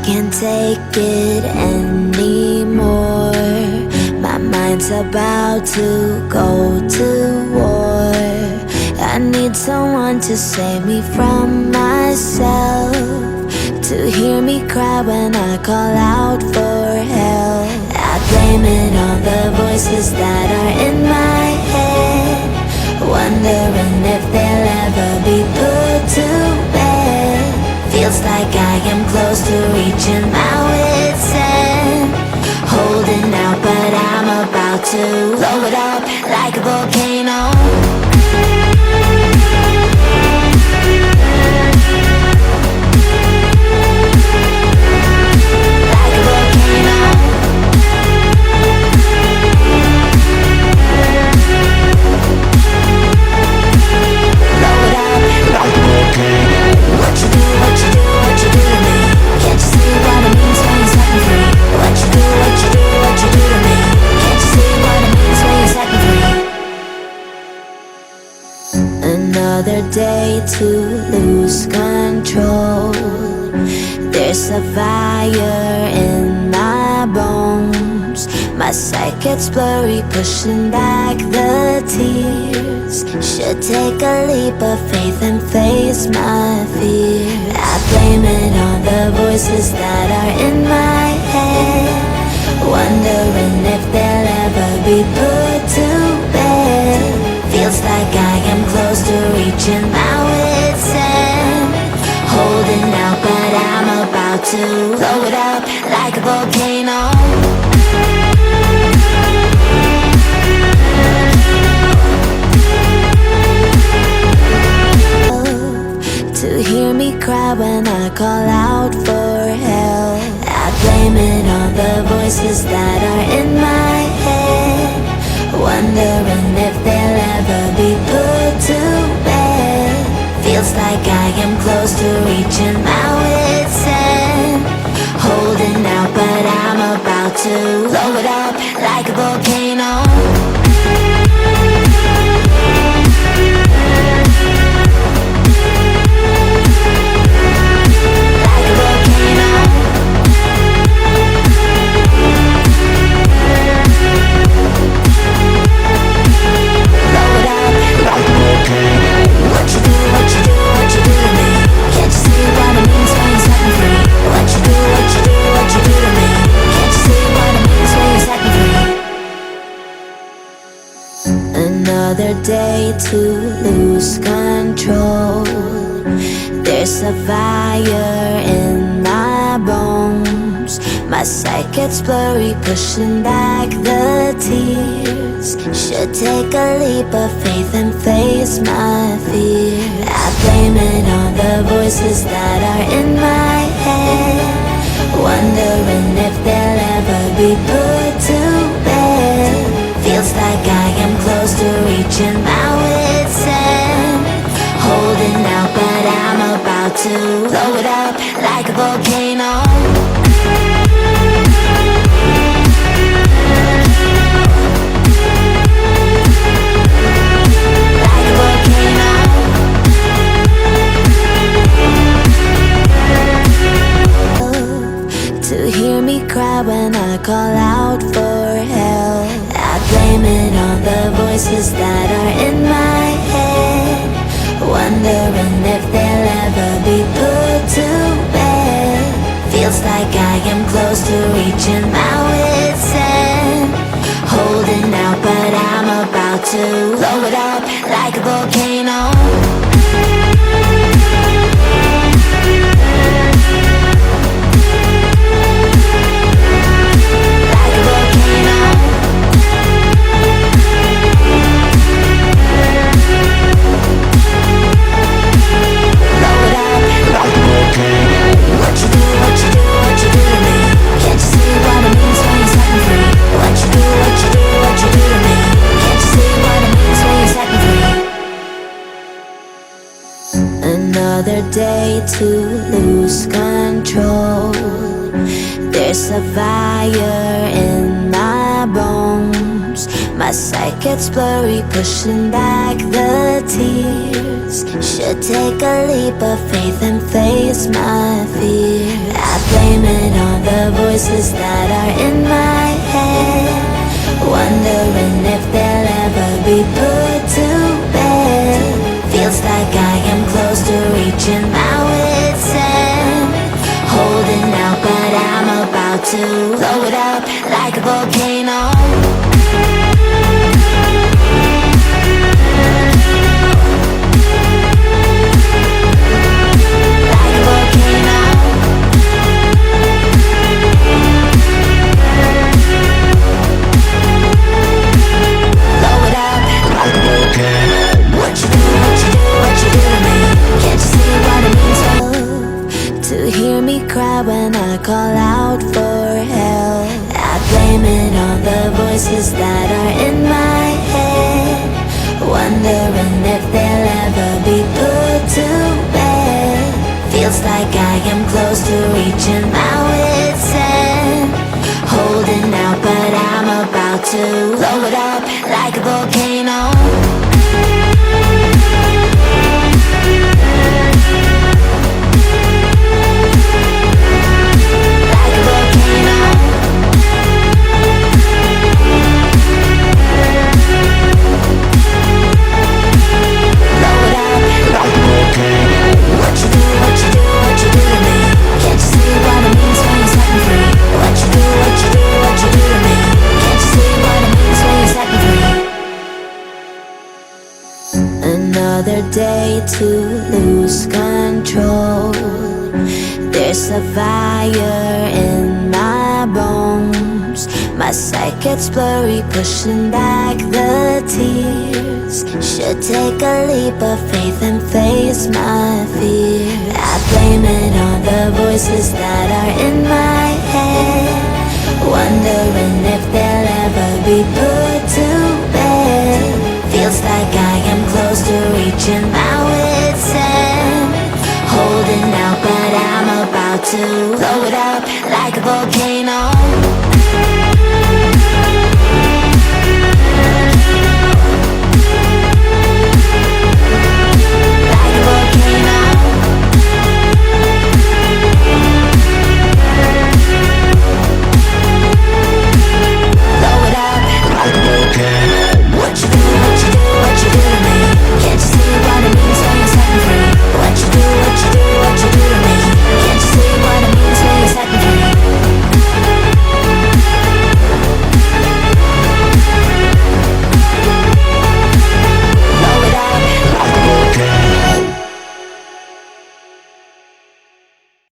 can't take it anymore. My mind's about to go to war. I need someone to save me from myself, to hear me cry when I call out for help. I blame it on the voices that are in my head, wondering if they'll ever be put to bed. Feels like I am close to reaching my wit's end, holding out but I'm about to blow it up like a volcano. Another day to lose control. There's a fire in my bones. My sight gets blurry, pushing back the tears. Should take a leap of faith and face my fear. I blame it on the voices that are in my head, wondering if they'll ever be put to bed. Feels like I am close to reaching my wit's end, holding out but I'm about to blow it up like a volcano. To hear me cry when I call out for help. I blame it on the voices that are in my head, wondering if they'll ever be put to bed. Feels like I am close to reaching my wit's end, holding out but I'm about to blow it up like a volcano. Another day to lose control. There's a fire in my bones. My sight gets blurry, pushing back the tears. Should take a leap of faith and face my fear. I blame it on the voices that are in my head, wondering if they'll ever be put to bed. Feels like I am close to reaching my wit's end, holding out but I'm about to blow it up like a volcano. Like a volcano. To hear me cry when I call out for help. I blame it on the voices that are in my head, wondering if they'll ever be put to bed. Feels like I am close to reaching my wit's end, holding out but I'm about to blow it up like a volcano. Another day to lose control. There's a fire in my bones. My sight gets blurry, pushing back the tears. Should take a leap of faith and face my fear. I blame it on the voices that are in my head, wondering if they'll ever be put to bed. Feels like I am close to reaching my wit's end, holding out but I'm about to blow it up like a volcano. Cry when I call out for help. I blame it on the voices that are in my head, wondering if they'll ever be put to bed. Feels like I am close to reaching my wit's end, holding out but I'm about to blow it up like a volcano. Another day to lose control. There's a fire in my bones. My sight gets blurry, pushing back the tears. Should take a leap of faith and face my fear. I blame it on the voices that are in my head, wondering if they'll ever be put to bed. Feels like I am close to reaching my wit's end, holding out but I'm about to blow it up like a volcano.